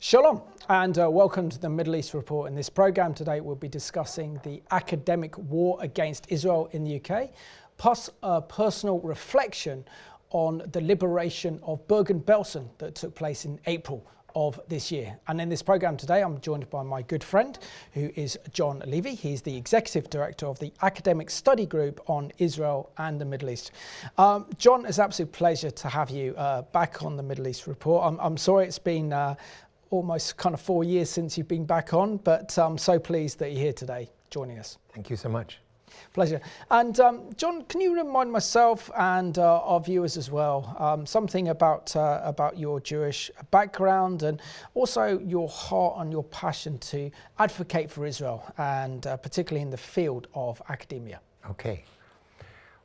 Shalom and welcome to the Middle East Report. In this programme today we'll be discussing the academic war against Israel in the UK, plus a personal reflection on the liberation of Bergen-Belsen that took place in April of this year. And in this programme today I'm joined by my good friend who is John Levy. He's the Executive Director of the Academic Study Group on Israel and the Middle East. John, it's an absolute pleasure to have you back on the Middle East Report. I'm sorry it's been almost kind of 4 years since you've been back on, but I'm so pleased that you're here today joining us. Thank you so much. Pleasure. And John, can you remind myself and our viewers as well something about your Jewish background and also your heart and your passion to advocate for Israel and particularly in the field of academia? Okay.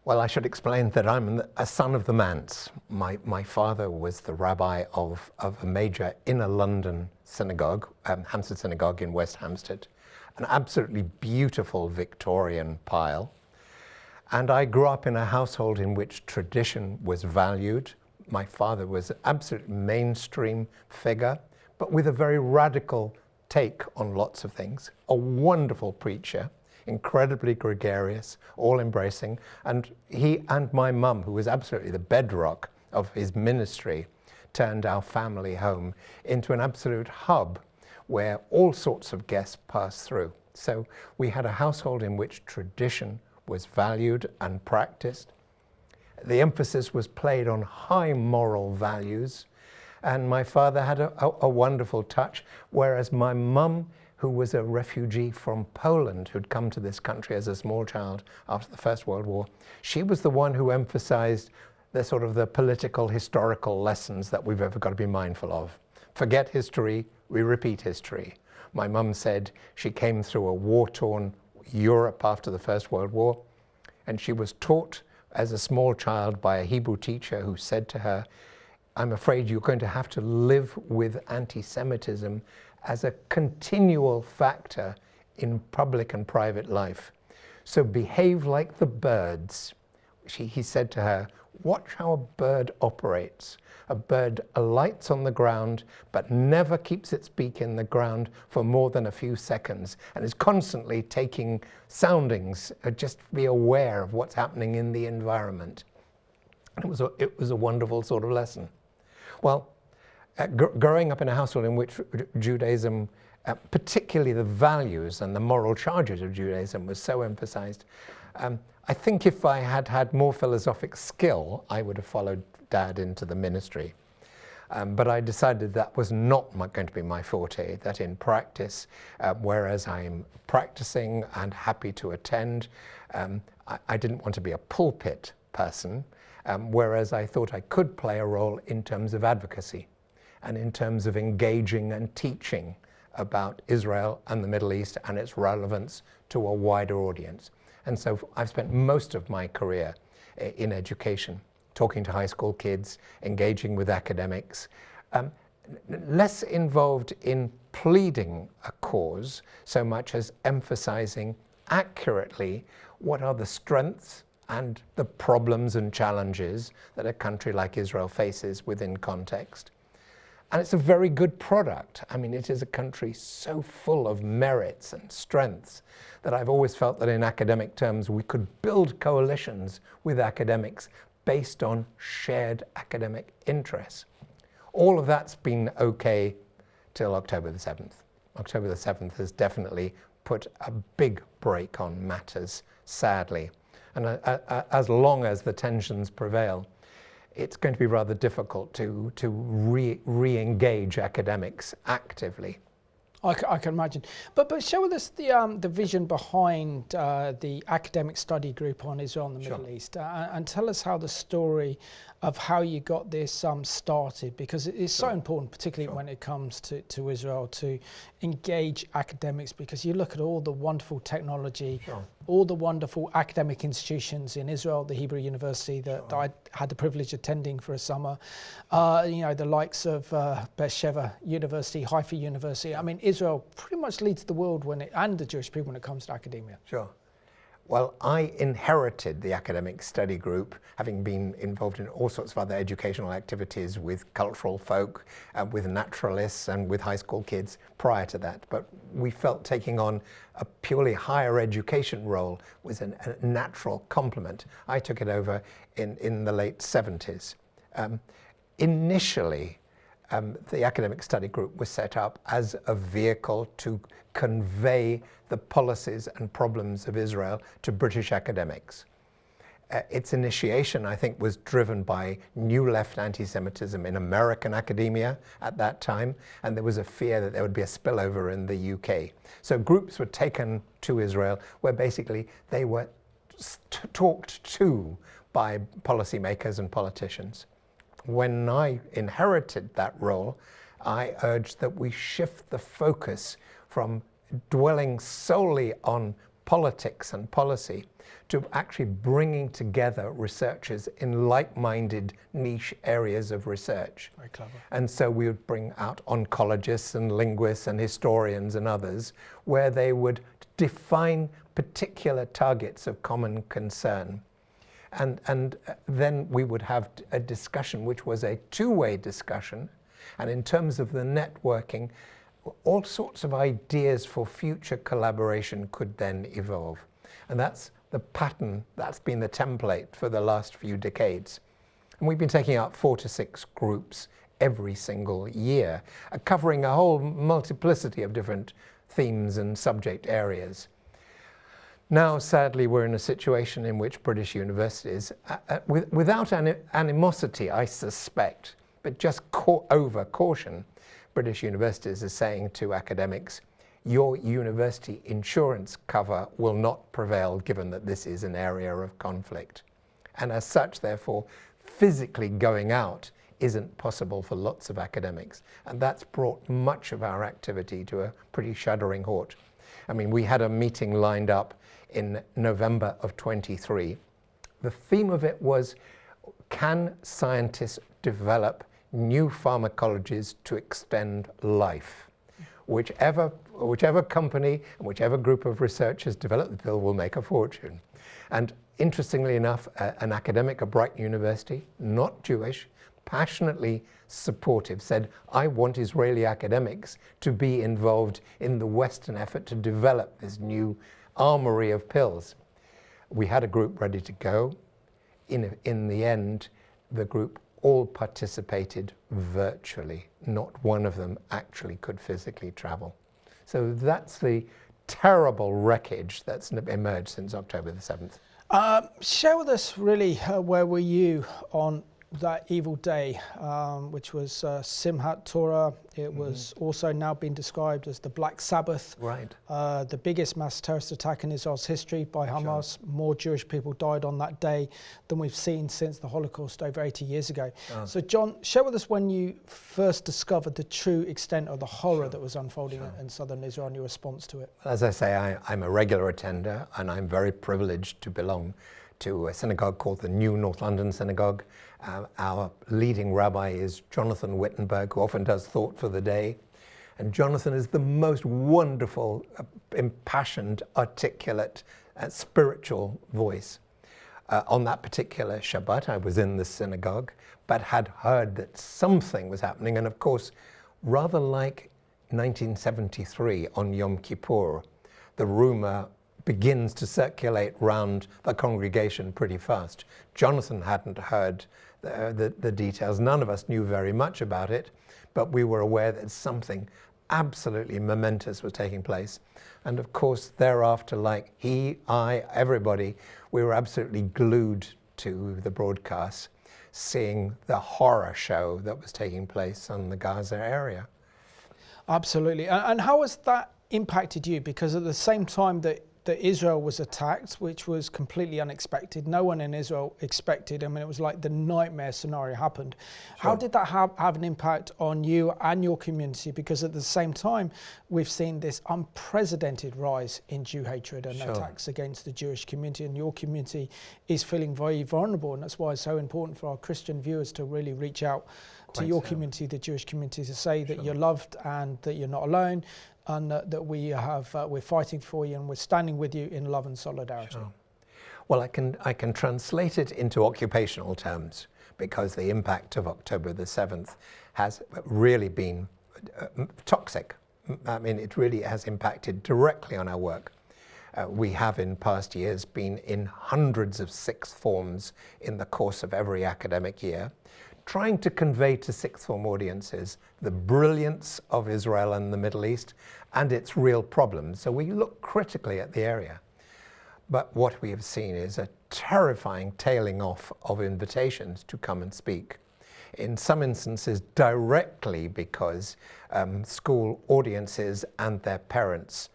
Well, I should explain that I'm a son of the manse. My father was the rabbi of a major inner London synagogue, Hampstead Synagogue in West Hampstead, an absolutely beautiful Victorian pile. And I grew up in a household in which tradition was valued. My father was an absolute mainstream figure, but with a very radical take on lots of things. A wonderful preacher, incredibly gregarious, all-embracing, and he and my mum, who was absolutely the bedrock of his ministry, turned our family home into an absolute hub where all sorts of guests passed through. So we had a household in which tradition was valued and practiced. The emphasis was played on high moral values, and my father had a wonderful touch, whereas my mum, who was a refugee from Poland who'd come to this country as a small child after the First World War, she was the one who emphasized the political, historical lessons that we've ever got to be mindful of. Forget history, we repeat history. My mum said she came through a war-torn Europe after the First World War, and she was taught as a small child by a Hebrew teacher who said to her, "I'm afraid you're going to have to live with anti-Semitism as a continual factor in public and private life. So behave like the birds." He said to her, "Watch how a bird operates. A bird alights on the ground, but never keeps its beak in the ground for more than a few seconds, and is constantly taking soundings, just be aware of what's happening in the environment." And it was a wonderful sort of lesson. Well, growing up in a household in which Judaism, particularly the values and the moral charges of Judaism, was so emphasized, I think if I had had more philosophic skill, I would have followed Dad into the ministry. But I decided that was not going to be my forte, that in practice, whereas I'm practicing and happy to attend, I didn't want to be a pulpit person, whereas I thought I could play a role in terms of advocacy and in terms of engaging and teaching about Israel and the Middle East and its relevance to a wider audience. And so I've spent most of my career in education, talking to high school kids, engaging with academics, less involved in pleading a cause so much as emphasizing accurately what are the strengths and the problems and challenges that a country like Israel faces within context. And it's a very good product. I mean, it is a country so full of merits and strengths that I've always felt that in academic terms we could build coalitions with academics based on shared academic interests. All of that's been okay till October the 7th. October the 7th has definitely put a big brake on matters, sadly. And as long as the tensions prevail, it's going to be rather difficult to re-engage academics actively. I can imagine. But share with us the vision behind the Academic Study Group on Israel and the Middle East, and tell us how the story of how you got this started, because it is so important, particularly when it comes to Israel, to engage academics, because you look at all the wonderful technology, all the wonderful academic institutions in Israel, the Hebrew University that I had the privilege of attending for a summer, the likes of Beersheba University, Haifa University. I mean, Israel pretty much leads the world and the Jewish people when it comes to academia. Sure. Well, I inherited the academic study group, having been involved in all sorts of other educational activities with cultural folk, with naturalists and with high school kids prior to that. But we felt taking on a purely higher education role was a natural complement. I took it over in the late 70s. Initially, the academic study group was set up as a vehicle to convey the policies and problems of Israel to British academics. Its initiation, I think, was driven by new left anti-Semitism in American academia at that time, and there was a fear that there would be a spillover in the UK. So groups were taken to Israel where basically they were talked to by policymakers and politicians. When I inherited that role, I urged that we shift the focus from dwelling solely on politics and policy to actually bringing together researchers in like-minded niche areas of research. Very clever. And so we would bring out oncologists and linguists and historians and others where they would define particular targets of common concern. And then we would have a discussion which was a two-way discussion. And in terms of the networking, all sorts of ideas for future collaboration could then evolve. And that's the pattern, that's been the template for the last few decades. And we've been taking out 4 to 6 groups every single year, covering a whole multiplicity of different themes and subject areas. Now, sadly, we're in a situation in which British universities, without animosity, I suspect, but just over caution, British universities are saying to academics, your university insurance cover will not prevail given that this is an area of conflict. And as such, therefore, physically going out isn't possible for lots of academics. And that's brought much of our activity to a pretty shuddering halt. I mean, we had a meeting lined up in November of 23. The theme of it was, can scientists develop new pharmacologies to extend life? Whichever company and whichever group of researchers develop the pill will make a fortune. And interestingly enough, an academic at Brighton University, not Jewish, passionately supportive, said, I want Israeli academics to be involved in the Western effort to develop this new armory of pills. We had a group ready to go. In the end, the group all participated virtually. Not one of them actually could physically travel. So that's the terrible wreckage that's emerged since October the 7th. Share with us really where were you on that evil day, which was Simchat Torah. It was also now being described as the Black Sabbath, right? The biggest mass terrorist attack in Israel's history by Hamas. Sure. More Jewish people died on that day than we've seen since the Holocaust over 80 years ago. Oh. So John, share with us when you first discovered the true extent of the horror that was unfolding in southern Israel and your response to it. As I say, I'm a regular attender and I'm very privileged to belong to a synagogue called the New North London Synagogue. Our leading rabbi is Jonathan Wittenberg, who often does Thought for the Day. And Jonathan is the most wonderful, impassioned, articulate, spiritual voice. On that particular Shabbat, I was in the synagogue, but had heard that something was happening. And of course, rather like 1973 on Yom Kippur, the rumor begins to circulate round the congregation pretty fast. Jonathan hadn't heard the details. None of us knew very much about it, but we were aware that something absolutely momentous was taking place. And of course, thereafter, like he, I, everybody, we were absolutely glued to the broadcast, seeing the horror show that was taking place on the Gaza area. Absolutely. And how has that impacted you? Because at the same time that Israel was attacked, which was completely unexpected. No one in Israel expected. I mean, it was like the nightmare scenario happened. Sure. How did that have an impact on you and your community? Because at the same time, we've seen this unprecedented rise in Jew hatred and attacks against the Jewish community, and your community is feeling very vulnerable. And that's why it's so important for our Christian viewers to really reach out to your community, the Jewish community, to say that you're loved and that you're not alone, and that we're fighting for you and we're standing with you in love and solidarity. Sure. Well, I can translate it into occupational terms, because the impact of October the 7th has really been toxic. I mean, it really has impacted directly on our work. We have in past years been in hundreds of sixth forms in the course of every academic year, trying to convey to sixth form audiences the brilliance of Israel and the Middle East and its real problems. So we look critically at the area. But what we have seen is a terrifying tailing off of invitations to come and speak. In some instances directly because school audiences and their parents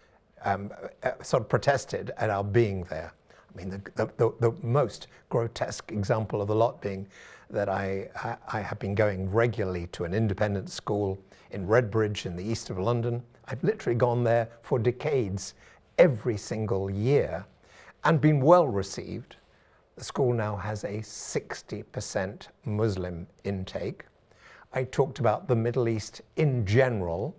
sort of protested at our being there. I mean, the most grotesque example of the lot being that I have been going regularly to an independent school in Redbridge in the east of London. I've literally gone there for decades, every single year, and been well received. The school now has a 60% Muslim intake. I talked about the Middle East in general,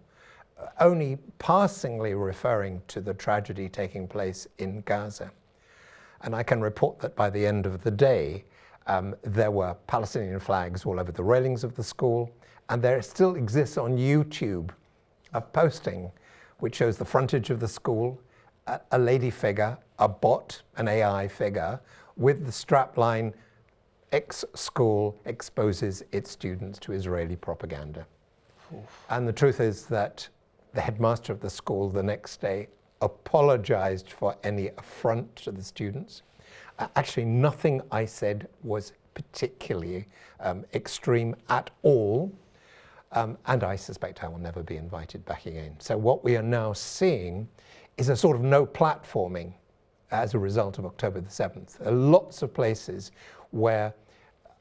only passingly referring to the tragedy taking place in Gaza. And I can report that by the end of the day, there were Palestinian flags all over the railings of the school, and there still exists on YouTube a posting which shows the frontage of the school, a lady figure, a bot, an AI figure, with the strapline, "X-school exposes its students to Israeli propaganda." Oof. And the truth is that the headmaster of the school the next day apologized for any affront to the students. Actually, nothing I said was particularly extreme at all. And I suspect I will never be invited back again. So what we are now seeing is a sort of no platforming as a result of October the 7th. There are lots of places where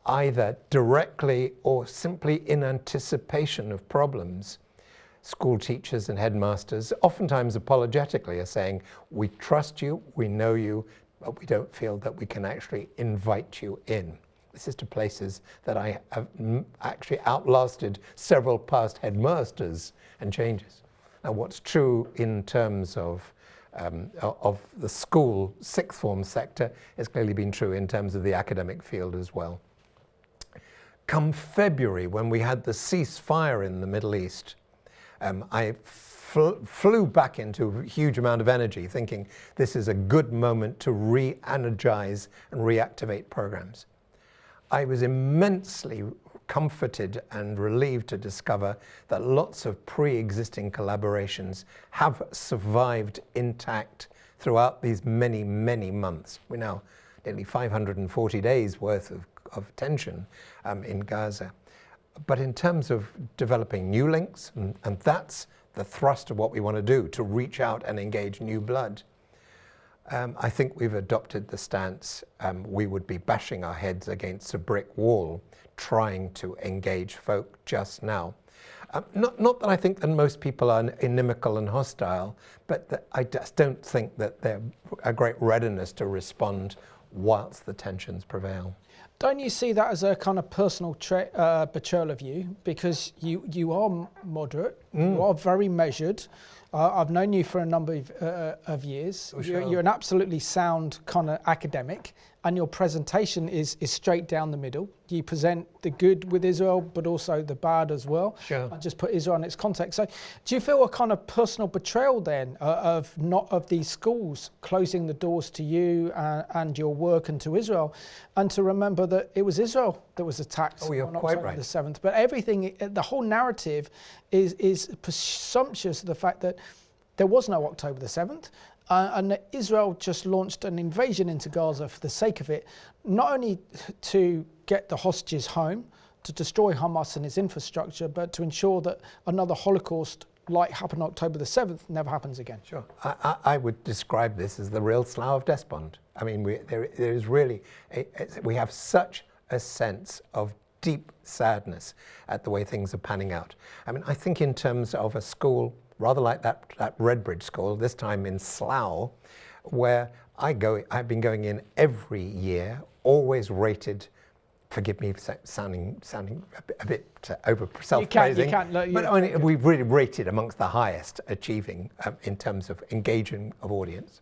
either directly or simply in anticipation of problems, school teachers and headmasters, oftentimes apologetically, are saying, "We trust you, we know you, but we don't feel that we can actually invite you in." This is to places that I have actually outlasted several past headmasters and changes. Now, what's true in terms of the school sixth form sector has clearly been true in terms of the academic field as well. Come February, when we had the ceasefire in the Middle East, I flew back into a huge amount of energy, thinking this is a good moment to re-energize and reactivate programs. I was immensely comforted and relieved to discover that lots of pre-existing collaborations have survived intact throughout these many, many months. We're now nearly 540 days worth of tension in Gaza. But in terms of developing new links, and that's the thrust of what we want to do, to reach out and engage new blood, I think we've adopted the stance we would be bashing our heads against a brick wall trying to engage folk just now. Not that I think that most people are inimical and hostile, but that I just don't think that there's a great readiness to respond whilst the tensions prevail. Don't you see that as a kind of personal betrayal of you? Because you are moderate, you are very measured. I've known you for a number of years. Oh, sure. You're an absolutely sound kind of academic, and your presentation is straight down the middle. You present the good with Israel, but also the bad as well. Sure. And just put Israel in its context. So, do you feel a kind of personal betrayal then of these schools closing the doors to you and your work and to Israel, and to remember that it was Israel that was attacked on October the 7th? But everything, the whole narrative is presumptuous of the fact that there was no October the 7th. And that Israel just launched an invasion into Gaza for the sake of it, not only to get the hostages home, to destroy Hamas and its infrastructure, but to ensure that another Holocaust like happened on October the 7th never happens again. Sure. I would describe this as the real Slough of Despond. I mean, there is really, we have such a sense of deep sadness at the way things are panning out. I mean, I think in terms of a school, rather like that Redbridge school, this time in Slough, where I've been going in every year, always rated forgive me for sounding a bit over self-praising, but I mean, we've really rated amongst the highest achieving in terms of engaging of audience.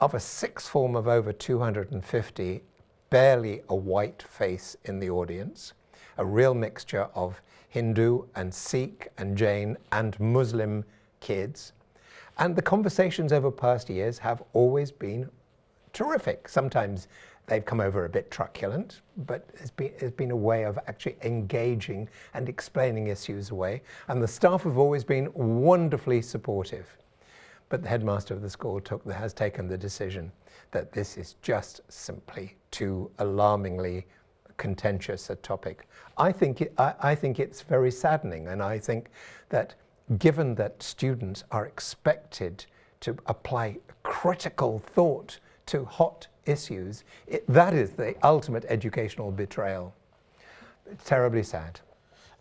Of a sixth form of over 250, barely a white face in the audience, a real mixture of Hindu and Sikh and Jain and Muslim kids. And the conversations over past years have always been terrific. Sometimes they've come over a bit truculent, but it's been a way of actually engaging and explaining issues away. And the staff have always been wonderfully supportive. But the headmaster of the school has taken the decision that this is just simply too alarmingly contentious a topic. I think it's very saddening, and I think that given that students are expected to apply critical thought to hot issues, that is the ultimate educational betrayal. It's terribly sad.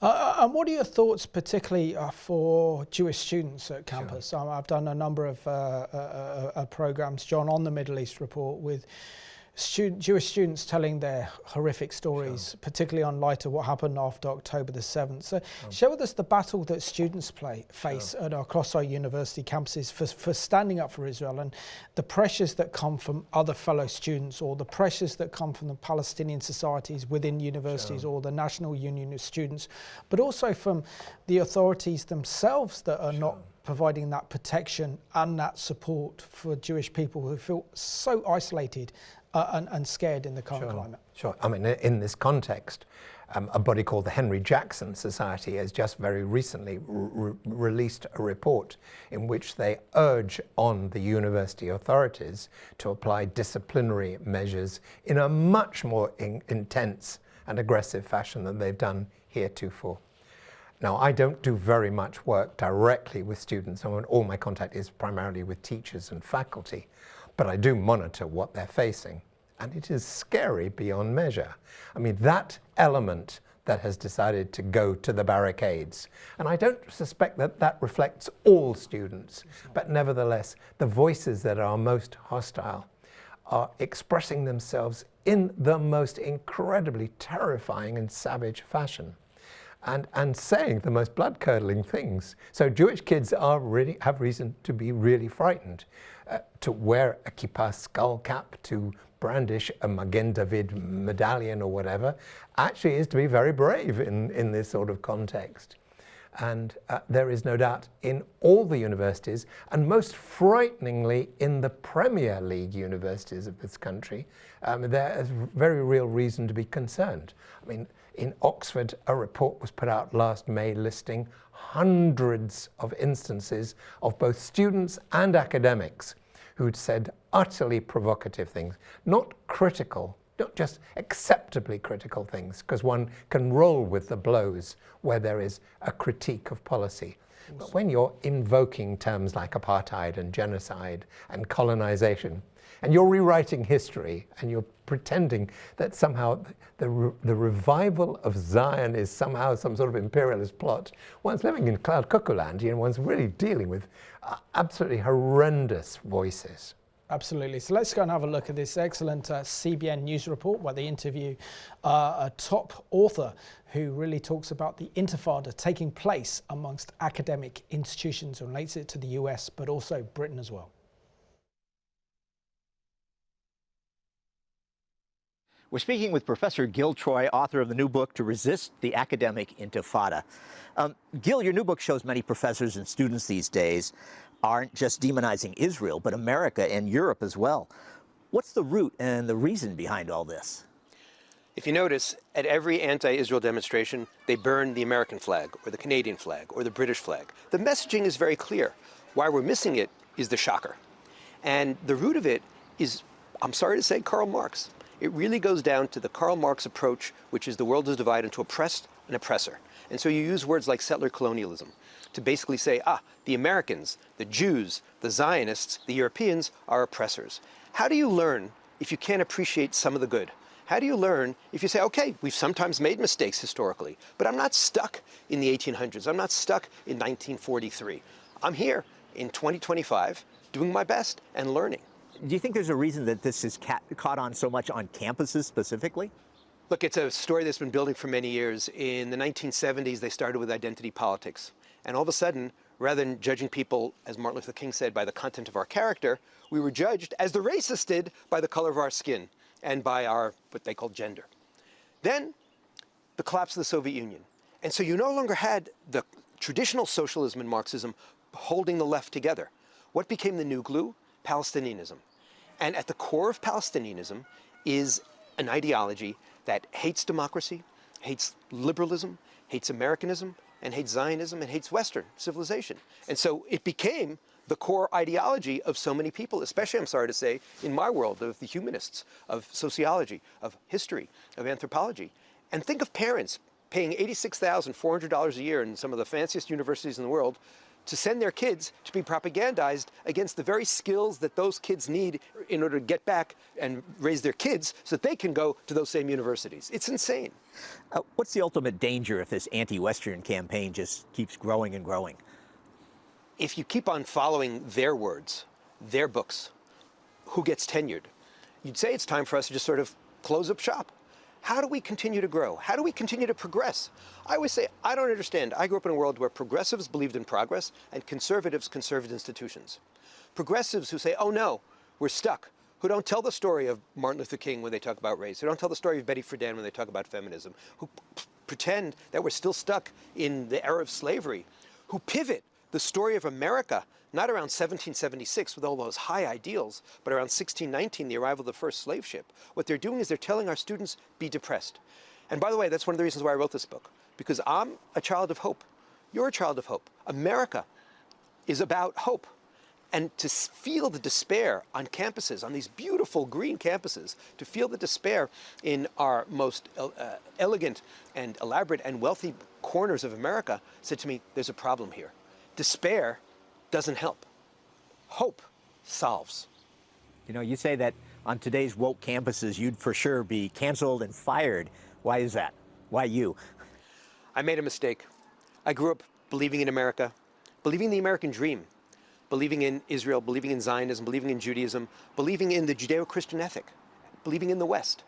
And what are your thoughts particularly for Jewish students at campus? Sure. I've done a number of programs, John, on the Middle East Report with Jewish students telling their horrific stories, sure, particularly on light of what happened after October the 7th. So share with us the battle that students face sure, across our university campuses for standing up for Israel, and the pressures that come from other fellow students, or the pressures that come from the Palestinian societies within universities, sure, or the National Union of Students, but also from the authorities themselves that are sure, not providing that protection and that support for Jewish people who feel so isolated and scared in the current sure, climate. Sure. I mean, in this context, a body called the Henry Jackson Society has just very recently released a report in which they urge on the university authorities to apply disciplinary measures in a much more intense and aggressive fashion than they've done heretofore. Now, I don't do very much work directly with students. I mean, all my contact is primarily with teachers and faculty, but I do monitor what they're facing, and it is scary beyond measure. I mean, that element that has decided to go to the barricades, and I don't suspect that that reflects all students, but nevertheless, the voices that are most hostile are expressing themselves in the most incredibly terrifying and savage fashion, and saying the most blood-curdling things. So Jewish kids have reason to be really frightened. To wear a kippah skull cap, to brandish a Magen David medallion or whatever, actually is to be very brave in this sort of context. And there is no doubt in all the universities, and most frighteningly in the Premier League universities of this country, there is very real reason to be concerned. I mean, in Oxford, a report was put out last May listing hundreds of instances of both students and academics who'd said utterly provocative things, not critical, not just acceptably critical things, because one can roll with the blows where there is a critique of policy. But when you're invoking terms like apartheid and genocide and colonization, and you're rewriting history, and you're pretending that somehow the revival of Zion is somehow some sort of imperialist plot, one's living in cloud cuckoo land, one's really dealing with absolutely horrendous voices. Absolutely. So let's go and have a look at this excellent CBN News report where they interview a top author who really talks about the Intifada taking place amongst academic institutions and relates it to the US, but also Britain as well. We're speaking with Professor Gil Troy, author of the new book, To Resist the Academic Intifada. Gil, your new book shows many professors and students these days aren't just demonizing Israel, but America and Europe as well. What's the root and the reason behind all this? If you notice, at every anti-Israel demonstration, they burn the American flag, or the Canadian flag, or the British flag. The messaging is very clear. Why we're missing it is the shocker. And the root of it is, I'm sorry to say, Karl Marx. It really goes down to the Karl Marx approach, which is the world is divided into oppressed and oppressor. And so you use words like settler colonialism to basically say, the Americans, the Jews, the Zionists, the Europeans are oppressors. How do you learn if you can't appreciate some of the good? How do you learn if you say, okay, we've sometimes made mistakes historically, but I'm not stuck in the 1800s. I'm not stuck in 1943. I'm here in 2025 doing my best and learning. Do you think there's a reason that this is caught on so much on campuses specifically? Look, it's a story that's been building for many years. In the 1970s, they started with identity politics. And all of a sudden, rather than judging people, as Martin Luther King said, by the content of our character, we were judged, as the racists did, by the color of our skin and by our, what they called gender. Then, the collapse of the Soviet Union. And so you no longer had the traditional socialism and Marxism holding the left together. What became the new glue? Palestinianism. And at the core of Palestinianism is an ideology that hates democracy, hates liberalism, hates Americanism, and hates Zionism, and hates Western civilization. And so it became the core ideology of so many people, especially, I'm sorry to say, in my world, of the humanists, of sociology, of history, of anthropology. And think of parents paying $86,400 a year in some of the fanciest universities in the world to send their kids to be propagandized against the very skills that those kids need in order to get back and raise their kids so that they can go to those same universities. It's insane. What's the ultimate danger if this anti-Western campaign just keeps growing and growing? If you keep on following their words, their books, who gets tenured, you'd say it's time for us to just sort of close up shop. How do we continue to grow? How do we continue to progress? I always say, I don't understand. I grew up in a world where progressives believed in progress and conservatives conserved institutions. Progressives who say, oh no, we're stuck, who don't tell the story of Martin Luther King when they talk about race, who don't tell the story of Betty Friedan when they talk about feminism, who pretend that we're still stuck in the era of slavery, who pivot the story of America, not around 1776 with all those high ideals, but around 1619, the arrival of the first slave ship. What they're doing is they're telling our students, be depressed. And by the way, that's one of the reasons why I wrote this book, because I'm a child of hope. You're a child of hope. America is about hope. And to feel the despair on campuses, on these beautiful green campuses, to feel the despair in our most elegant and elaborate and wealthy corners of America said to me, there's a problem here. Despair doesn't help. Hope solves. You know, you say that on today's woke campuses, you'd for sure be canceled and fired. Why is that? Why you? I made a mistake. I grew up believing in America, believing in the American dream, believing in Israel, believing in Zionism, believing in Judaism, believing in the Judeo-Christian ethic, believing in the West.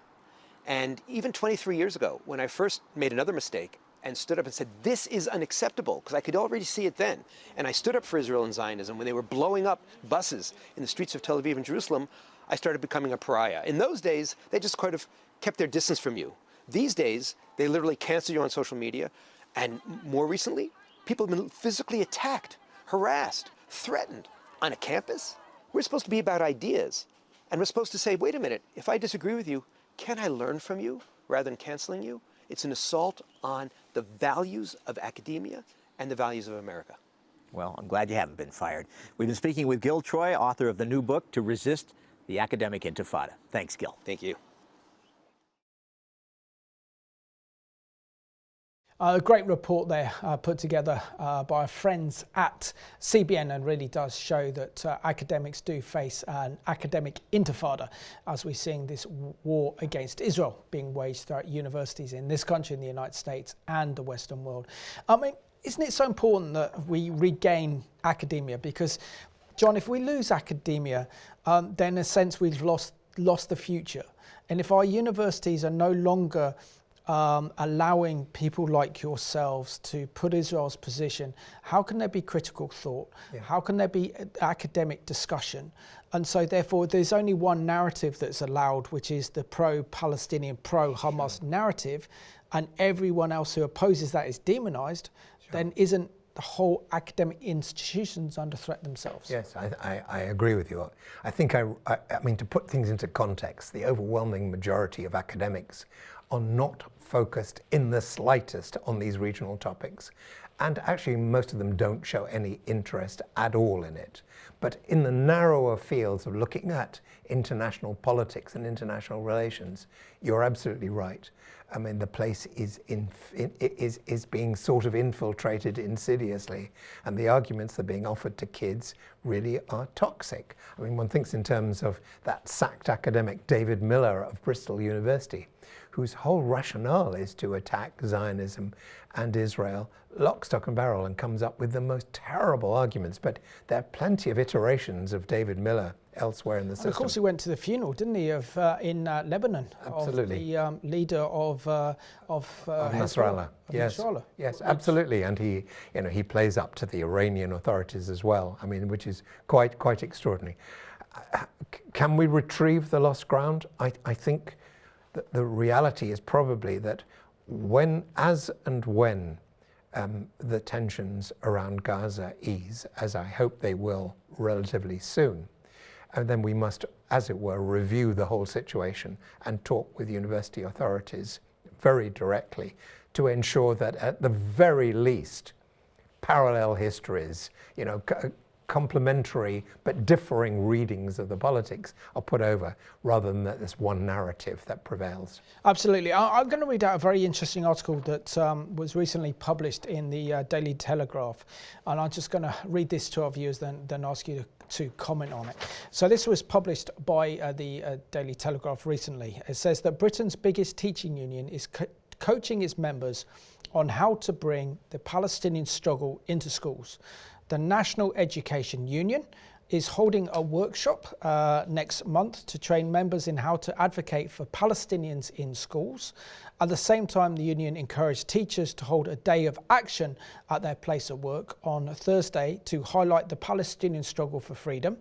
And even 23 years ago, when I first made another mistake and stood up and said, this is unacceptable, because I could already see it then. And I stood up for Israel and Zionism when they were blowing up buses in the streets of Tel Aviv and Jerusalem. I started becoming a pariah. In those days, they just kind of kept their distance from you. These days, they literally cancel you on social media. And more recently, people have been physically attacked, harassed, threatened on a campus. We're supposed to be about ideas. And we're supposed to say, wait a minute, if I disagree with you, can I learn from you rather than canceling you? It's an assault on the values of academia and the values of America. Well, I'm glad you haven't been fired. We've been speaking with Gil Troy, author of the new book, To Resist the Academic Intifada. Thanks, Gil. Thank you. A great report there put together by our friends at CBN, and really does show that academics do face an academic intifada as we're seeing this war against Israel being waged throughout universities in this country, in the United States and the Western world. I mean, isn't it so important that we regain academia? Because, John, if we lose academia, then in a sense we've lost the future. And if our universities are no longer allowing people like yourselves to put Israel's position, how can there be critical thought? Yeah. How can there be academic discussion? And so therefore there's only one narrative that's allowed, which is the pro-Palestinian, pro-Hamas narrative, and everyone else who opposes that is demonized. Then isn't the whole academic institutions under threat themselves? Yes, I agree with you. I think, I mean, to put things into context, the overwhelming majority of academics are not focused in the slightest on these regional topics. And actually, most of them don't show any interest at all in it. But in the narrower fields of looking at international politics and international relations, you're absolutely right. I mean, the place is being sort of infiltrated insidiously, and the arguments that are being offered to kids really are toxic. I mean, one thinks in terms of that sacked academic David Miller of Bristol University, whose whole rationale is to attack Zionism and Israel lock, stock and barrel, and comes up with the most terrible arguments. But there are plenty of iterations of David Miller elsewhere in the system. And of course, he went to the funeral, didn't he, of in Lebanon, absolutely, of the leader of Nasrallah. Yes, Nasrallah. yes, absolutely, and he plays up to the Iranian authorities as well. I mean, which is quite extraordinary. Can we retrieve the lost ground? I think that the reality is probably that when the tensions around Gaza ease, as I hope they will relatively soon, and then we must, as it were, review the whole situation and talk with university authorities very directly to ensure that at the very least parallel histories, complementary but differing readings of the politics are put over, rather than that this one narrative that prevails. Absolutely. I'm going to read out a very interesting article that was recently published in the Daily Telegraph, and I'm just going to read this to our viewers, then ask you to comment on it. So this was published by the Daily Telegraph recently. It says that Britain's biggest teaching union is coaching its members on how to bring the Palestinian struggle into schools. The National Education Union is holding a workshop next month to train members in how to advocate for Palestinians in schools. At the same time, the union encouraged teachers to hold a day of action at their place of work on Thursday to highlight the Palestinian struggle for freedom.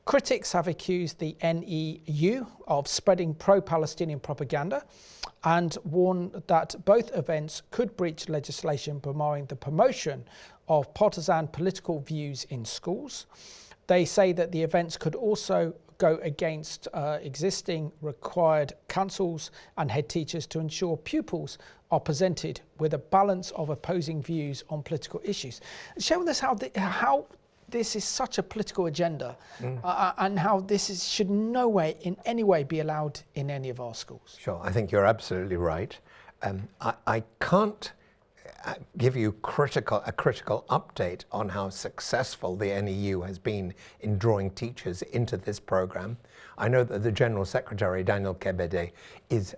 Critics have accused the NEU of spreading pro-Palestinian propaganda and warn that both events could breach legislation barring the promotion of partisan political views in schools. They say that the events could also go against existing required councils and head teachers to ensure pupils are presented with a balance of opposing views on political issues. Share with us how this is such a political agenda and how this should in any way be allowed in any of our schools. Sure, I think you're absolutely right. I can't give you a critical update on how successful the NEU has been in drawing teachers into this program. I know that the General Secretary, Daniel Kebede, is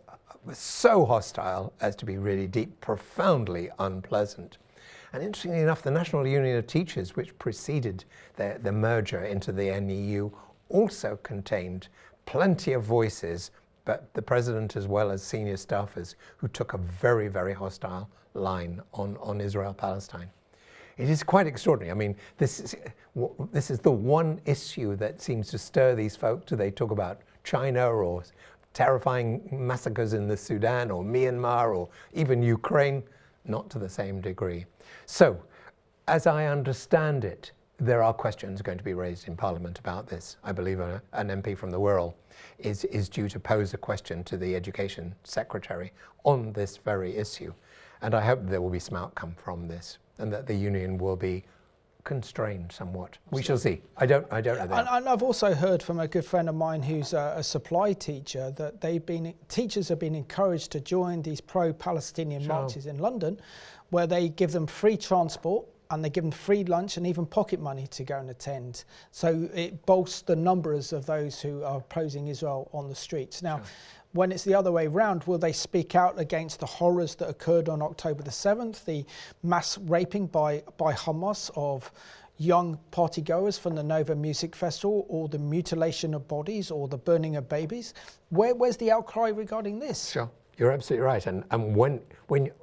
so hostile as to be really profoundly unpleasant. And interestingly enough, the National Union of Teachers, which preceded the merger into the NEU, also contained plenty of voices, but the president as well as senior staffers who took a very, very hostile line on Israel-Palestine. It is quite extraordinary. I mean, this is the one issue that seems to stir these folk. Do they talk about China or terrifying massacres in the Sudan or Myanmar or even Ukraine? Not to the same degree. So, as I understand it, there are questions going to be raised in Parliament about this. I believe an MP from the Wirral is due to pose a question to the Education Secretary on this very issue. And I hope there will be some outcome from this and that the union will be constrained somewhat. We shall see. I don't know that. And I've also heard from a good friend of mine who's a supply teacher that teachers have been encouraged to join these pro-Palestinian marches in London, where they give them free transport and they give them free lunch and even pocket money to go and attend. So it bolsters the numbers of those who are opposing Israel on the streets. Now, when it's the other way around, will they speak out against the horrors that occurred on October the 7th, the mass raping by Hamas of young partygoers from the Nova Music Festival, or the mutilation of bodies, or the burning of babies? Where's the outcry regarding this? Sure. You're absolutely right. And when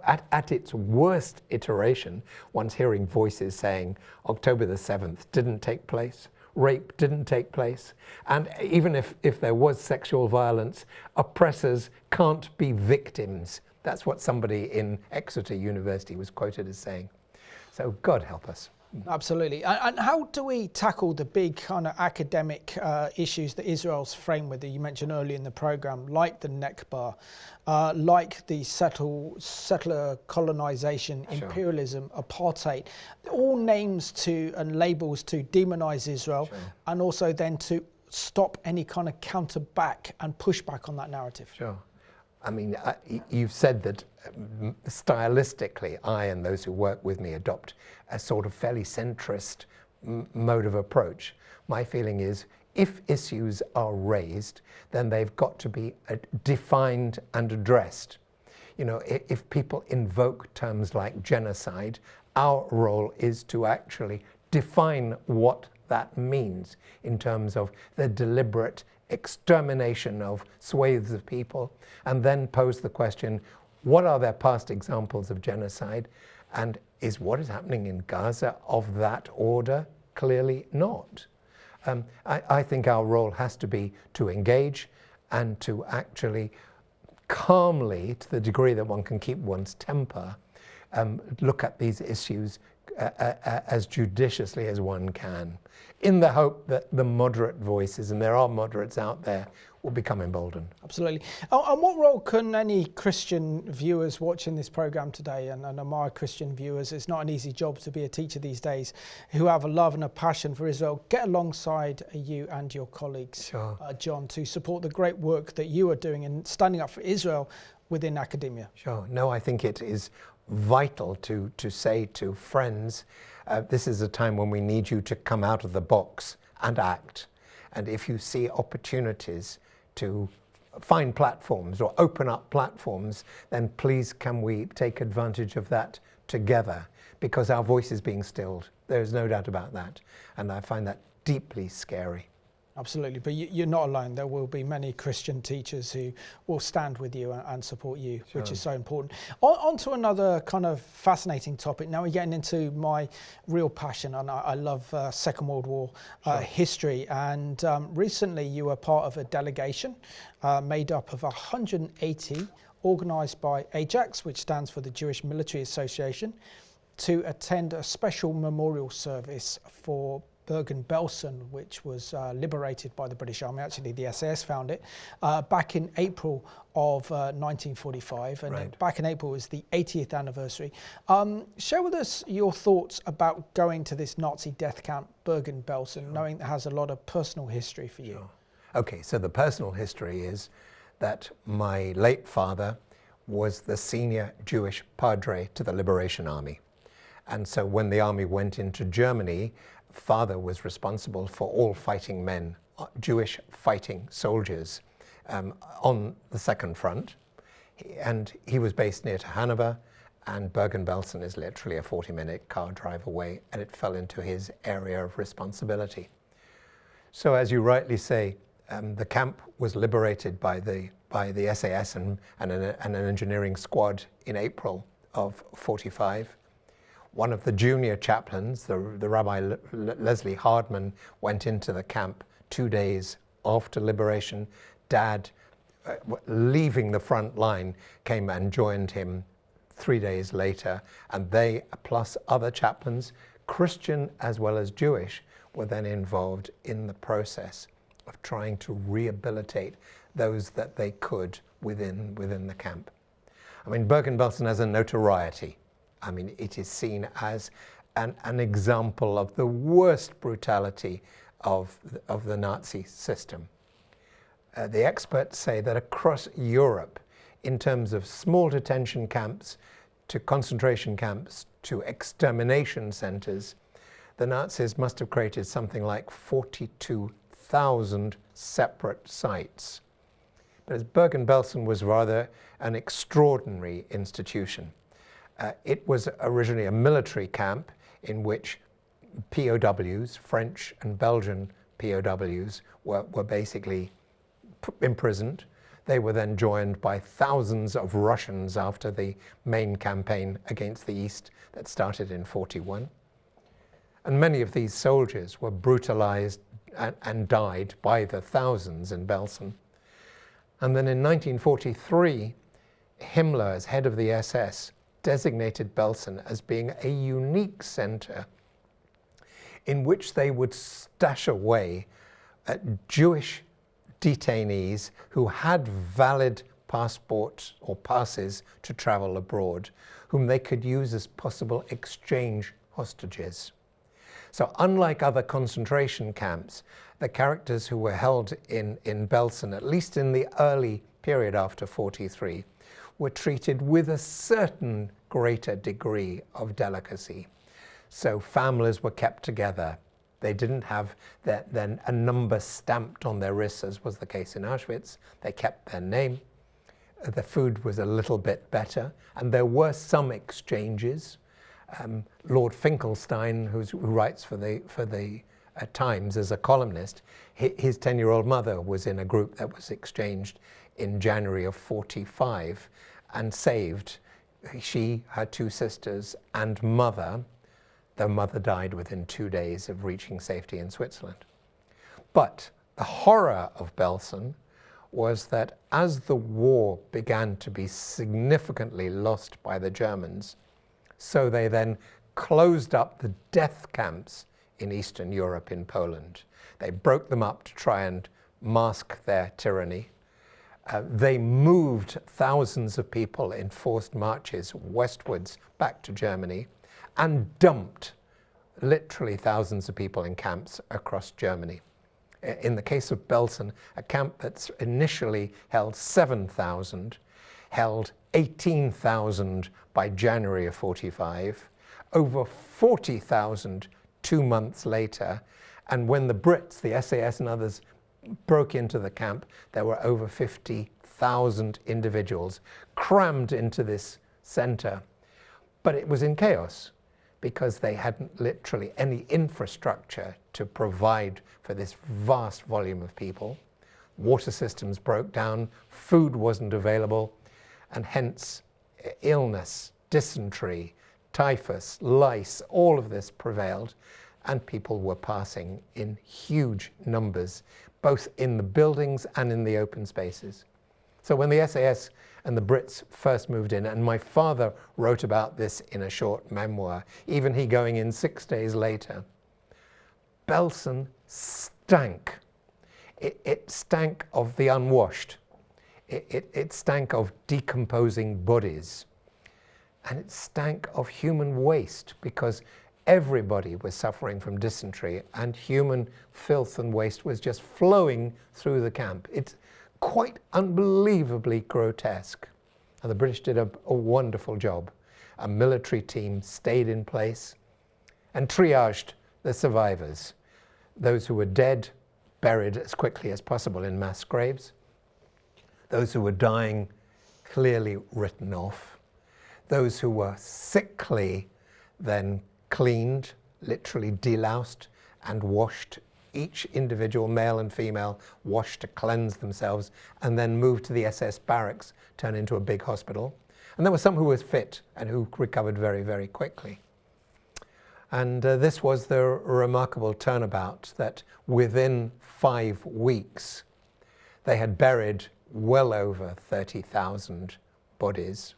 at its worst iteration, one's hearing voices saying October the 7th didn't take place, rape didn't take place, and even if there was sexual violence, oppressors can't be victims. That's what somebody in Exeter University was quoted as saying. So God help us. Absolutely. And how do we tackle the big kind of academic issues that Israel's framed with, that you mentioned earlier in the program, like the Nakba, like the settler colonization, imperialism, apartheid, all names and labels to demonize Israel, and also then to stop any kind of counter back and push back on that narrative? Sure. I mean, you've said that stylistically, I and those who work with me adopt a sort of fairly centrist mode of approach. My feeling is, if issues are raised, then they've got to be defined and addressed. You know, if people invoke terms like genocide, our role is to actually define what that means in terms of the deliberate extermination of swathes of people, and then pose the question, what are their past examples of genocide? And is what is happening in Gaza of that order? Clearly not. I think our role has to be to engage and to actually calmly, to the degree that one can keep one's temper, look at these issues as judiciously as one can, in the hope that the moderate voices, and there are moderates out there, will become emboldened. Absolutely. And what role can any Christian viewers watching this programme today, and my Christian viewers, it's not an easy job to be a teacher these days, who have a love and a passion for Israel, get alongside you and your colleagues, Sure. John, to support the great work that you are doing in standing up for Israel within academia? Sure. No, I think it is vital to say to friends, this is a time when we need you to come out of the box and act. And if you see opportunities to find platforms or open up platforms, then please can we take advantage of that together, because our voice is being stilled. There's no doubt about that. And I find that deeply scary. Absolutely, but you're not alone. There will be many Christian teachers who will stand with you and support you, Sure. which is so important. On to another kind of fascinating topic. Now we're getting into my real passion, and I love Second World War history. And recently you were part of a delegation made up of 180, organised by AJAX, which stands for the Jewish Military Association, to attend a special memorial service for Bergen-Belsen, which was liberated by the British Army. Actually, the SAS found it back in April of 1945, and Right. back in April was the 80th anniversary. Share with us your thoughts about going to this Nazi death camp, Bergen-Belsen, knowing it has a lot of personal history for you. Sure. Okay, so the personal history is that my late father was the senior Jewish padre to the Liberation Army. And so when the army went into Germany, father was responsible for all fighting men, Jewish fighting soldiers, on the second front. And he was based near to Hanover, and Bergen-Belsen is literally a 40-minute car drive away, and it fell into his area of responsibility. So as you rightly say, the camp was liberated by the SAS and an engineering squad in April of 45. One of the junior chaplains, the Rabbi Leslie Hardman, went into the camp 2 days after liberation. Dad, leaving the front line, came and joined him 3 days later, and they, plus other chaplains, Christian as well as Jewish, were then involved in the process of trying to rehabilitate those that they could within the camp. I mean, Bergen-Belsen has a notoriety. I mean, it is seen as an example of the worst brutality of the Nazi system. The experts say that across Europe, in terms of small detention camps to concentration camps to extermination centers, the Nazis must have created something like 42,000 separate sites. But as Bergen-Belsen was rather an extraordinary institution. It was originally a military camp in which POWs, French and Belgian POWs, were basically imprisoned. They were then joined by thousands of Russians after the main campaign against the East that started in 41. And many of these soldiers were brutalized and died by the thousands in Belsen. And then in 1943, Himmler, as head of the SS, designated Belsen as being a unique center in which they would stash away Jewish detainees who had valid passports or passes to travel abroad, whom they could use as possible exchange hostages. So unlike other concentration camps, the characters who were held in Belsen, at least in the early period after 43, were treated with a certain greater degree of delicacy. So families were kept together. They didn't have then a number stamped on their wrists, as was the case in Auschwitz. They kept their name. The food was a little bit better, and there were some exchanges. Lord Finkelstein, who writes for the at times as a columnist. His 10-year-old mother was in a group that was exchanged in January of 45 and saved. She, her 2 sisters, and mother. Their mother died within 2 days of reaching safety in Switzerland. But the horror of Belsen was that as the war began to be significantly lost by the Germans, so they then closed up the death camps in Eastern Europe, in Poland. They broke them up to try and mask their tyranny. They moved thousands of people in forced marches westwards back to Germany and dumped literally thousands of people in camps across Germany. In the case of Belsen, a camp that's initially held 7,000, held 18,000 by January of 45, over 40,000 2 months later, and when the Brits, the SAS and others, broke into the camp, there were over 50,000 individuals crammed into this center. But it was in chaos because they hadn't literally any infrastructure to provide for this vast volume of people. Water systems broke down, food wasn't available, and hence illness, dysentery, typhus, lice, all of this prevailed, and people were passing in huge numbers, both in the buildings and in the open spaces. So when the SAS and the Brits first moved in, and my father wrote about this in a short memoir, even he going in 6 days later, Belsen stank. It stank of the unwashed. It stank of decomposing bodies. And it stank of human waste because everybody was suffering from dysentery and human filth and waste was just flowing through the camp. It's quite unbelievably grotesque. And the British did a wonderful job. A military team stayed in place and triaged the survivors. Those who were dead, buried as quickly as possible in mass graves. Those who were dying, clearly written off. Those who were sickly, then cleaned, literally deloused and washed. Each individual, male and female, washed to cleanse themselves and then moved to the SS barracks, turned into a big hospital. And there were some who were fit and who recovered very, very quickly. And this was the remarkable turnabout that within 5 weeks, they had buried well over 30,000 bodies.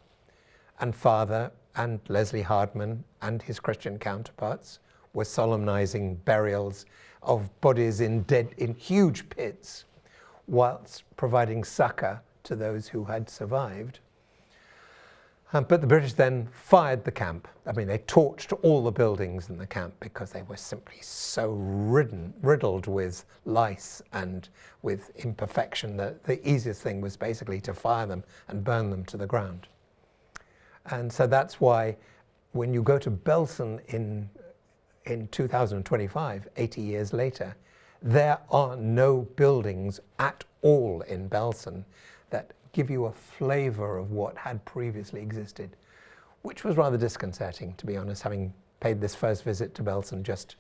And Father and Leslie Hardman and his Christian counterparts were solemnizing burials of bodies in huge pits, whilst providing succor to those who had survived. But the British then fired the camp. I mean, they torched all the buildings in the camp because they were simply so riddled with lice and with imperfection that the easiest thing was basically to fire them and burn them to the ground. And so that's why when you go to Belsen in 2025, 80 years later, there are no buildings at all in Belsen that give you a flavor of what had previously existed, which was rather disconcerting, to be honest, having paid this first visit to Belsen just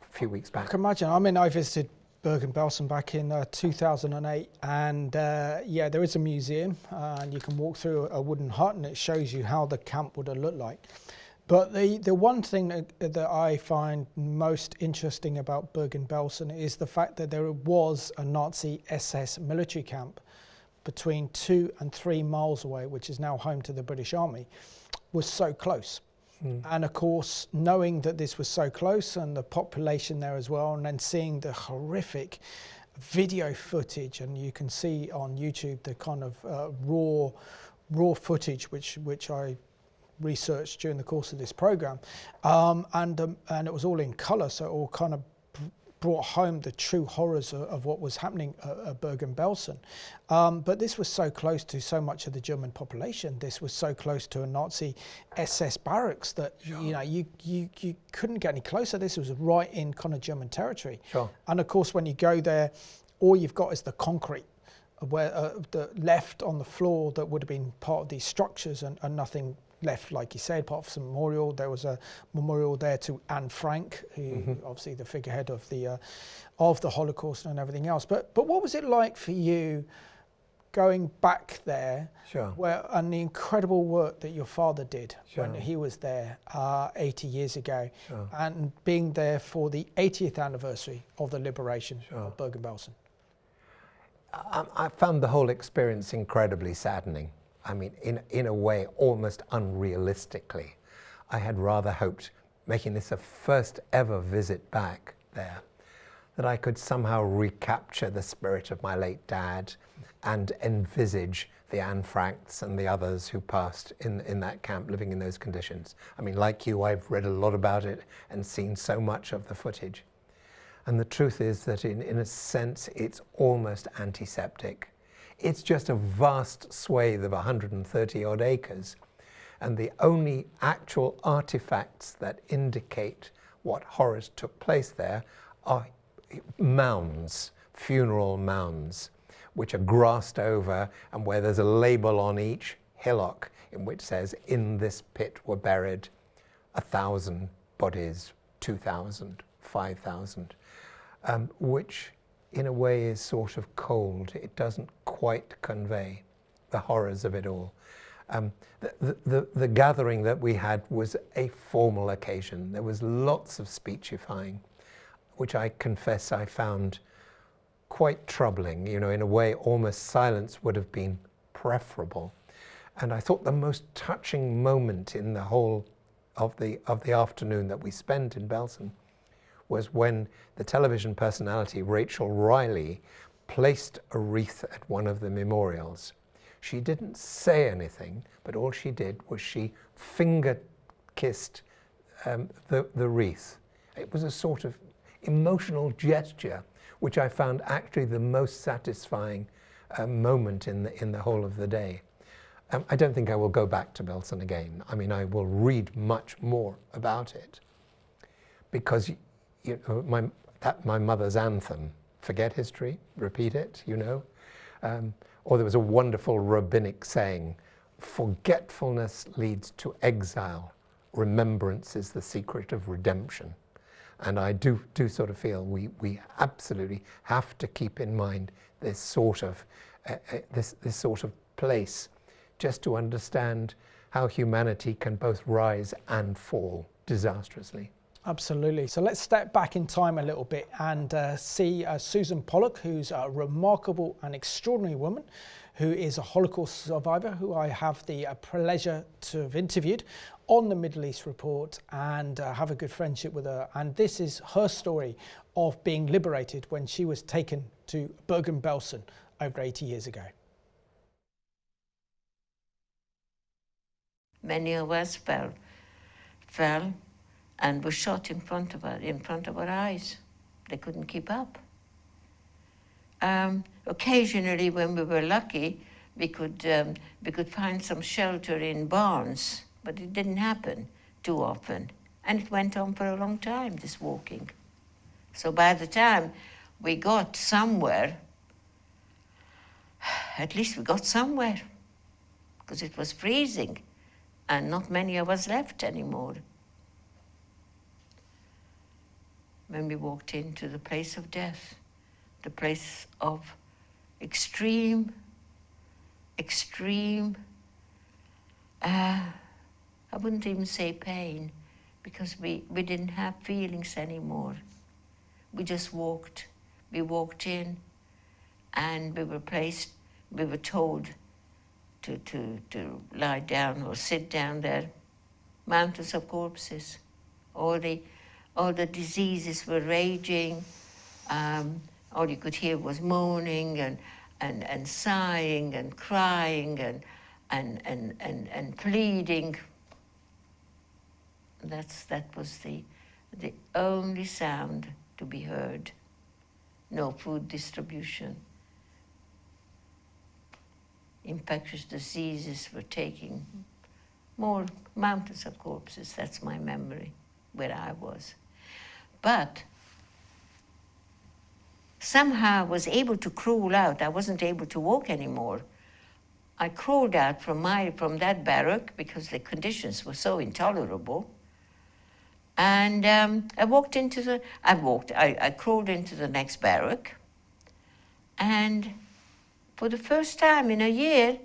a few weeks back. I can imagine. I mean, I visited Bergen-Belsen back in 2008, and yeah, there is a museum, and you can walk through a wooden hut, and it shows you how the camp would have looked like. But the one thing that I find most interesting about Bergen-Belsen is the fact that there was a Nazi SS military camp between 2 and 3 miles away, which is now home to the British Army, was so close. And of course, knowing that this was so close and the population there as well, and then seeing the horrific video footage, and you can see on YouTube the kind of raw footage which I researched during the course of this program, and it was all in colour, so it all kind of brought home the true horrors of what was happening at Bergen-Belsen. But this was so close to so much of the German population. This was so close to a Nazi SS barracks that you know you couldn't get any closer. This was right in kind of German territory. Sure. And of course, when you go there, all you've got is the concrete where the left on the floor that would have been part of these structures, and nothing left, like you said, part of some memorial. There was a memorial there to Anne Frank, who obviously the figurehead of the Holocaust and everything else. But what was it like for you going back there, and the incredible work that your father did when he was there 80 years ago, and being there for the 80th anniversary of the liberation of Bergen-Belsen? I found the whole experience incredibly saddening. I mean, in a way, almost unrealistically. I had rather hoped, making this a first ever visit back there, that I could somehow recapture the spirit of my late dad and envisage the Anne Franks and the others who passed in that camp living in those conditions. I mean, like you, I've read a lot about it and seen so much of the footage. And the truth is that in a sense, it's almost antiseptic. It's just a vast swathe of 130 odd acres. And the only actual artifacts that indicate what horrors took place there are mounds, funeral mounds, which are grassed over and where there's a label on each hillock in which says, in this pit were buried 1,000 bodies, 2,000, 5,000, which in a way is sort of cold. It doesn't quite convey the horrors of it all. The gathering that we had was a formal occasion. There was lots of speechifying, which I confess I found quite troubling. You know, in a way, almost silence would have been preferable. And I thought the most touching moment in the whole of the afternoon that we spent in Belsen was when the television personality Rachel Riley placed a wreath at one of the memorials. She didn't say anything, but all she did was she finger-kissed the wreath. It was a sort of emotional gesture, which I found actually the most satisfying moment in the whole of the day. I don't think I will go back to Belsen again. I mean, I will read much more about it, because you know, my mother's anthem, forget history, repeat it, you know. Or there was a wonderful rabbinic saying, forgetfulness leads to exile, remembrance is the secret of redemption. And I do sort of feel we absolutely have to keep in mind this sort of this sort of place, just to understand how humanity can both rise and fall disastrously. Absolutely. So let's step back in time a little bit and see Susan Pollock, who's a remarkable and extraordinary woman, who is a Holocaust survivor, who I have the pleasure to have interviewed on the Middle East Report, and have a good friendship with her. And this is her story of being liberated when she was taken to Bergen-Belsen over 80 years ago. Many of us fell and were shot in front of our eyes. They couldn't keep up. Occasionally, when we were lucky, we could find some shelter in barns, but it didn't happen too often. And it went on for a long time, this walking. So by the time we got somewhere, at least we got somewhere, because it was freezing, and not many of us left anymore. When we walked into the place of death, the place of extreme, I wouldn't even say pain, because we didn't have feelings anymore. We just walked. We walked in, and we were told to lie down or sit down there. Mountains of corpses. All the diseases were raging. All you could hear was moaning and sighing and crying and pleading. That was the only sound to be heard. No food distribution. Infectious diseases were taking more mountains of corpses. That's my memory, where I was. But somehow I was able to crawl out. I wasn't able to walk anymore. I crawled out from that barrack because the conditions were so intolerable. And I crawled into the next barrack. And for the first time in a year,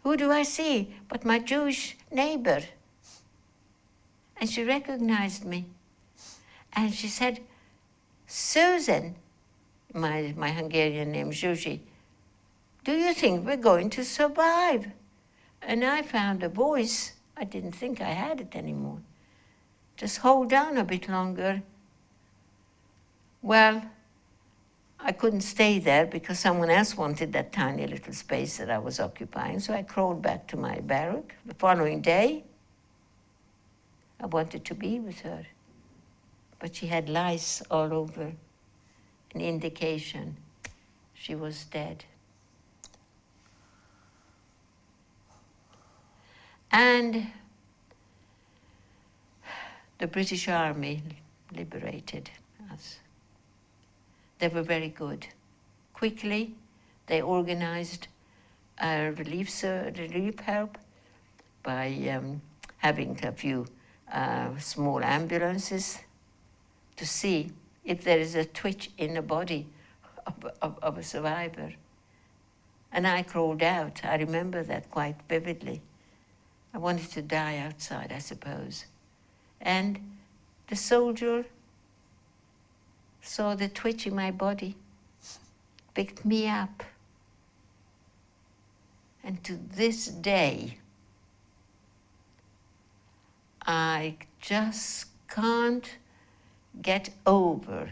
who do I see but my Jewish neighbor? And she recognized me. And she said, Susan, my Hungarian name, Zsuzsi, do you think we're going to survive? And I found a voice. I didn't think I had it anymore. Just hold on a bit longer. Well, I couldn't stay there because someone else wanted that tiny little space that I was occupying, so I crawled back to my barrack. The following day, I wanted to be with her, but she had lice all over, an indication she was dead. And the British Army liberated us. They were very good. Quickly, they organized relief help by having a few small ambulances to see if there is a twitch in the body of a survivor. And I crawled out. I remember that quite vividly. I wanted to die outside, I suppose. And the soldier saw the twitch in my body, picked me up. And to this day, I just can't get over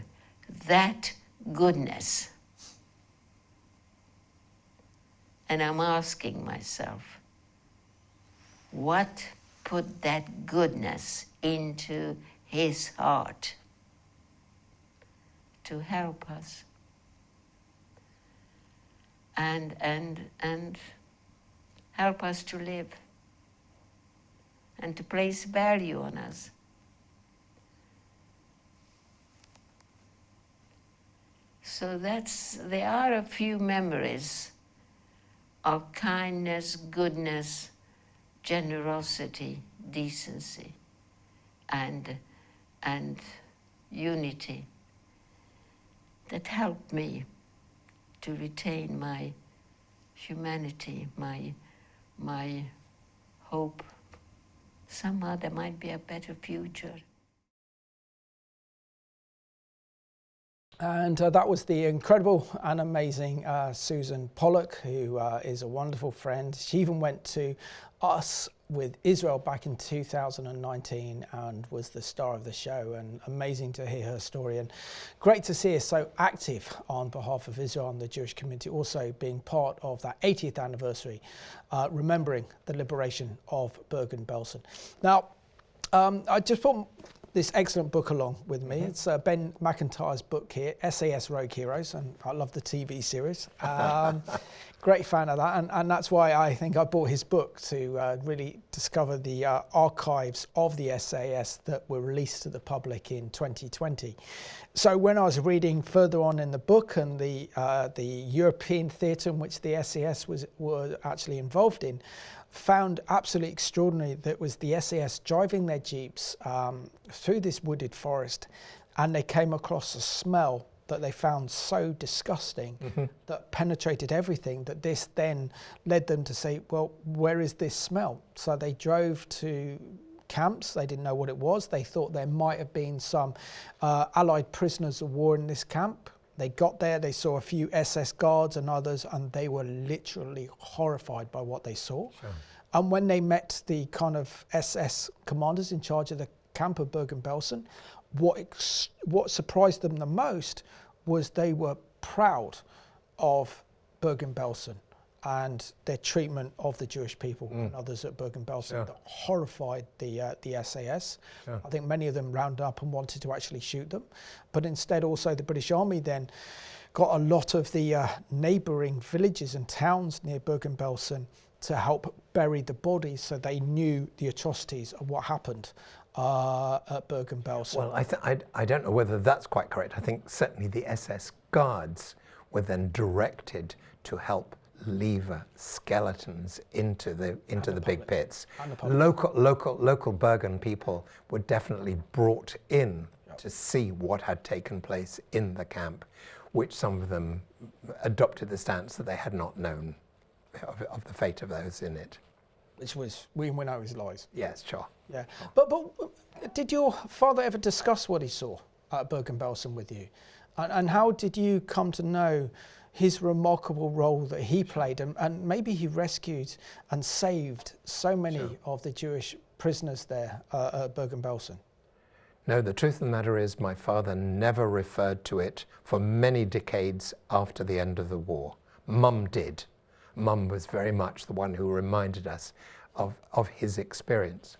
that goodness. And I'm asking myself, what put that goodness into his heart to help us and help us to live and to place value on us? So there are a few memories of kindness, goodness, generosity, decency, and unity that helped me to retain my humanity, my hope. Somehow there might be a better future. And that was the incredible and amazing Susan Pollock, who is a wonderful friend. She even went to Us with Israel back in 2019 and was the star of the show, and amazing to hear her story, and great to see her so active on behalf of Israel and the Jewish community, also being part of that 80th anniversary, remembering the liberation of Bergen-Belsen. Now, I just put this excellent book along with me. It's Ben McIntyre's book here, SAS Rogue Heroes, and I love the TV series. Great fan of that, and that's why I think I bought his book, to really discover the archives of the SAS that were released to the public in 2020. So when I was reading further on in the book and the European theatre in which the SAS were actually involved in, found absolutely extraordinary that it was the SAS driving their jeeps through this wooded forest, and they came across a smell that they found so disgusting that penetrated everything, that this then led them to say, well, where is this smell? So they drove to camps. They didn't know what it was. They thought there might have been some Allied prisoners of war in this camp. They got there, they saw a few SS guards and others, and they were literally horrified by what they saw. Sure. And when they met the kind of SS commanders in charge of the camp of Bergen-Belsen, what surprised them the most was they were proud of Bergen-Belsen and their treatment of the Jewish people and others at Bergen-Belsen that horrified the SAS. Yeah. I think many of them rounded up and wanted to actually shoot them. But instead also the British Army then got a lot of the neighbouring villages and towns near Bergen-Belsen to help bury the bodies, so they knew the atrocities of what happened at Bergen-Belsen. Well, I don't know whether that's quite correct. I think certainly the SS guards were then directed to help lever skeletons into the big pits. And the Local Bergen people were definitely brought in to see what had taken place in the camp, which some of them adopted the stance that they had not known of the fate of those in it. Which was, we know his lies. Yes, sure. Yeah. But did your father ever discuss what he saw at Bergen-Belsen with you? And how did you come to know his remarkable role that he played? And maybe he rescued and saved so many of the Jewish prisoners there at Bergen-Belsen. No, the truth of the matter is my father never referred to it for many decades after the end of the war. Mum did. Mum was very much the one who reminded us of his experience.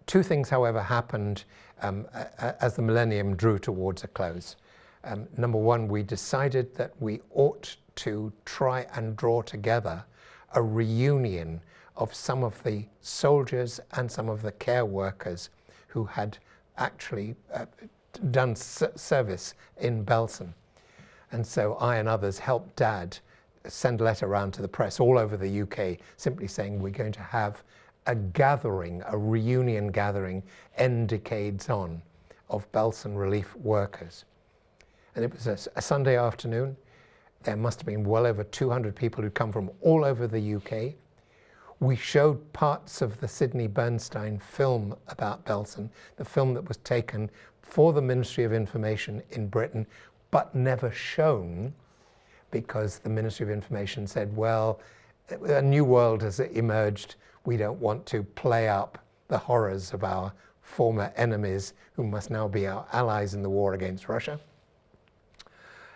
Two things, however, happened as the millennium drew towards a close. Number one, we decided that we ought to try and draw together a reunion of some of the soldiers and some of the care workers who had actually done service in Belsen. And so I and others helped Dad send a letter around to the press all over the UK simply saying we're going to have a gathering, a reunion gathering, end decades on, of Belsen relief workers. And it was a Sunday afternoon. There must have been well over 200 people who'd come from all over the UK. We showed parts of the Sidney Bernstein film about Belsen, the film that was taken for the Ministry of Information in Britain, but never shown because the Ministry of Information said, well, a new world has emerged. We don't want to play up the horrors of our former enemies who must now be our allies in the war against Russia.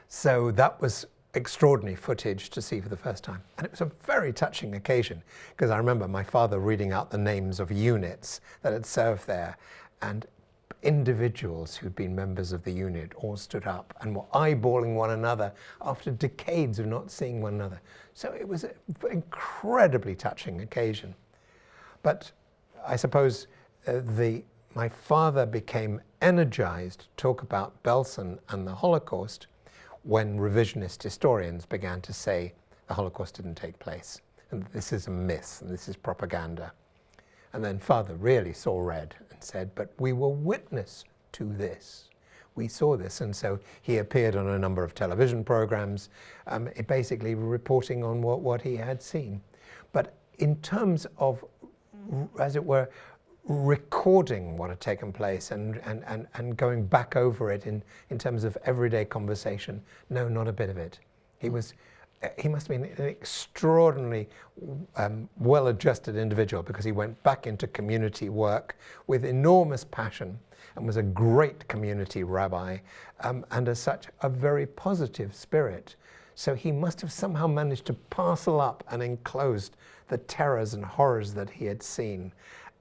So that was extraordinary footage to see for the first time. And it was a very touching occasion because I remember my father reading out the names of units that had served there, and individuals who'd been members of the unit all stood up and were eyeballing one another after decades of not seeing one another. So it was an incredibly touching occasion. But I suppose my father became energized to talk about Belsen and the Holocaust when revisionist historians began to say the Holocaust didn't take place, and this is a myth, and this is propaganda. And then Father really saw red and said, but we were witness to this. We saw this, and so he appeared on a number of television programs, basically reporting on what he had seen. But in terms of, as it were, recording what had taken place and going back over it in terms of everyday conversation, no, not a bit of it. He must have been an extraordinarily well-adjusted individual because he went back into community work with enormous passion and was a great community rabbi, and as such a very positive spirit. So he must have somehow managed to parcel up and enclose the terrors and horrors that he had seen,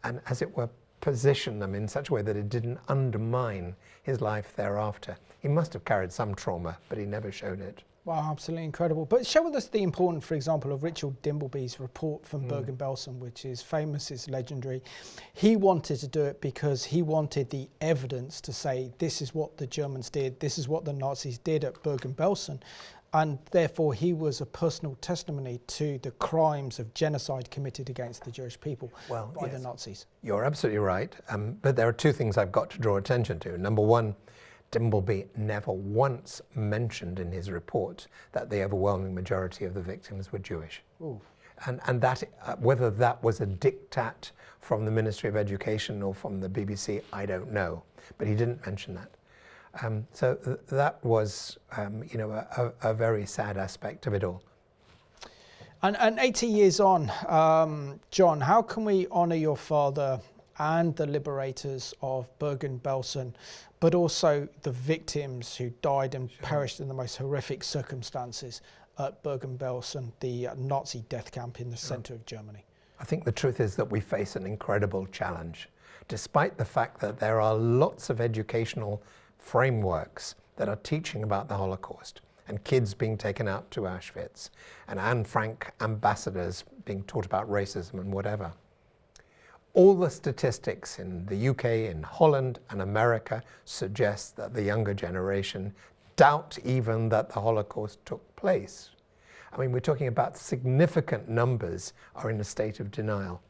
and as it were, position them in such a way that it didn't undermine his life thereafter. He must have carried some trauma, but he never showed it. Wow, absolutely incredible. But share with us the importance, for example, of Richard Dimbleby's report from Bergen-Belsen, which is famous, it's legendary. He wanted to do it because he wanted the evidence to say this is what the Germans did, this is what the Nazis did at Bergen-Belsen. And therefore he was a personal testimony to the crimes of genocide committed against the Jewish people by the Nazis. You're absolutely right. But there are two things I've got to draw attention to. Number one, Dimbleby never once mentioned in his report that the overwhelming majority of the victims were Jewish. Ooh. And that, whether that was a diktat from the Ministry of Education or from the BBC, I don't know. But he didn't mention that. So that was, a very sad aspect of it all. And 80 years on, John, how can we honour your father and the liberators of Bergen-Belsen, but also the victims who died and perished in the most horrific circumstances at Bergen-Belsen, the Nazi death camp in the centre of Germany? I think the truth is that we face an incredible challenge, despite the fact that there are lots of educational frameworks that are teaching about the Holocaust and kids being taken out to Auschwitz and Anne Frank ambassadors being taught about racism and whatever. All the statistics in the UK, in Holland and America suggest that the younger generation doubt even that the Holocaust took place. I mean, we're talking about significant numbers are in a state of denial.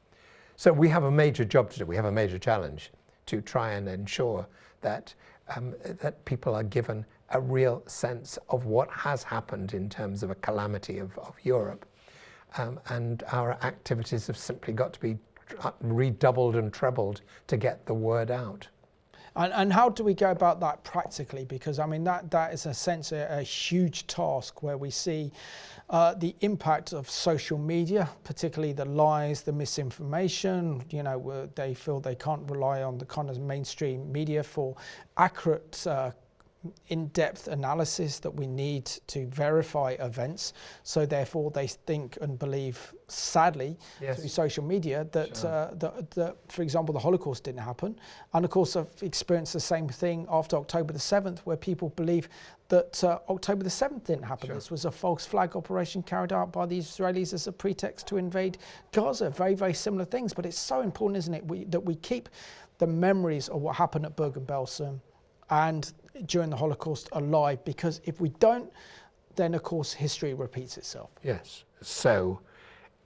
So we have a major job to do. We have a major challenge to try and ensure that that people are given a real sense of what has happened in terms of a calamity of Europe. And our activities have simply got to be redoubled and trebled to get the word out. And how do we go about that practically? Because I mean, that is a huge task where we see the impact of social media, particularly the lies, the misinformation. You know, where they feel they can't rely on the kind of mainstream media for accurate in-depth analysis that we need to verify events. So therefore they think and believe, sadly, through social media that, that, for example, the Holocaust didn't happen. And of course, I've experienced the same thing after October the 7th, where people believe that October the 7th didn't happen. This was a false flag operation carried out by the Israelis as a pretext to invade Gaza. Very, very similar things. But it's so important, isn't it, that we keep the memories of what happened at Bergen-Belsen and during the Holocaust alive, because if we don't, then of course history repeats itself. Yes. So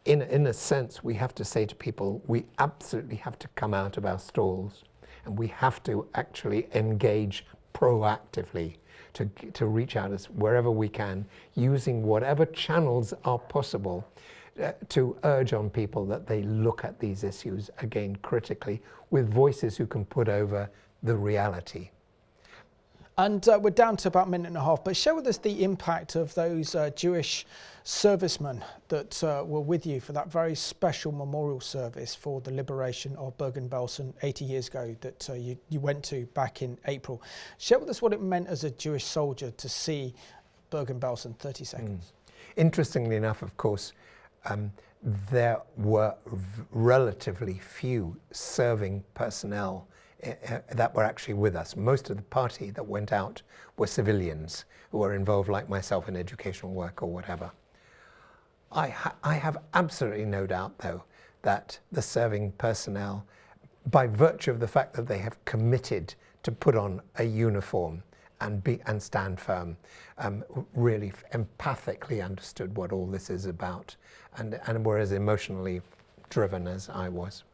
in a sense, we have to say to people, we absolutely have to come out of our stalls, and we have to actually engage proactively to reach out as wherever we can, using whatever channels are possible to urge on people that they look at these issues again critically, with voices who can put over the reality. And we're down to about a minute and a half, but share with us the impact of those Jewish servicemen that were with you for that very special memorial service for the liberation of Bergen-Belsen 80 years ago that you went to back in April. Share with us what it meant as a Jewish soldier to see Bergen-Belsen. 30 seconds. Interestingly enough, of course, there were relatively few serving personnel that were actually with us. Most of the party that went out were civilians who were involved, like myself, in educational work or whatever. I have absolutely no doubt, though, that the serving personnel, by virtue of the fact that they have committed to put on a uniform and stand firm, really empathically understood what all this is about, and were as emotionally driven as I was.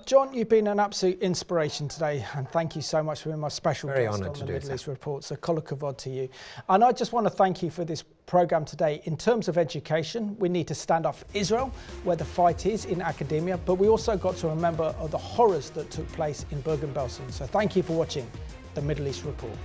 John, you've been an absolute inspiration today, and thank you so much for being my special guest on the Middle East Report. So kol hakavod to you. And I just want to thank you for this programme today. In terms of education, we need to stand up for Israel, where the fight is in academia, but we also got to remember the horrors that took place in Bergen-Belsen. So thank you for watching the Middle East Report.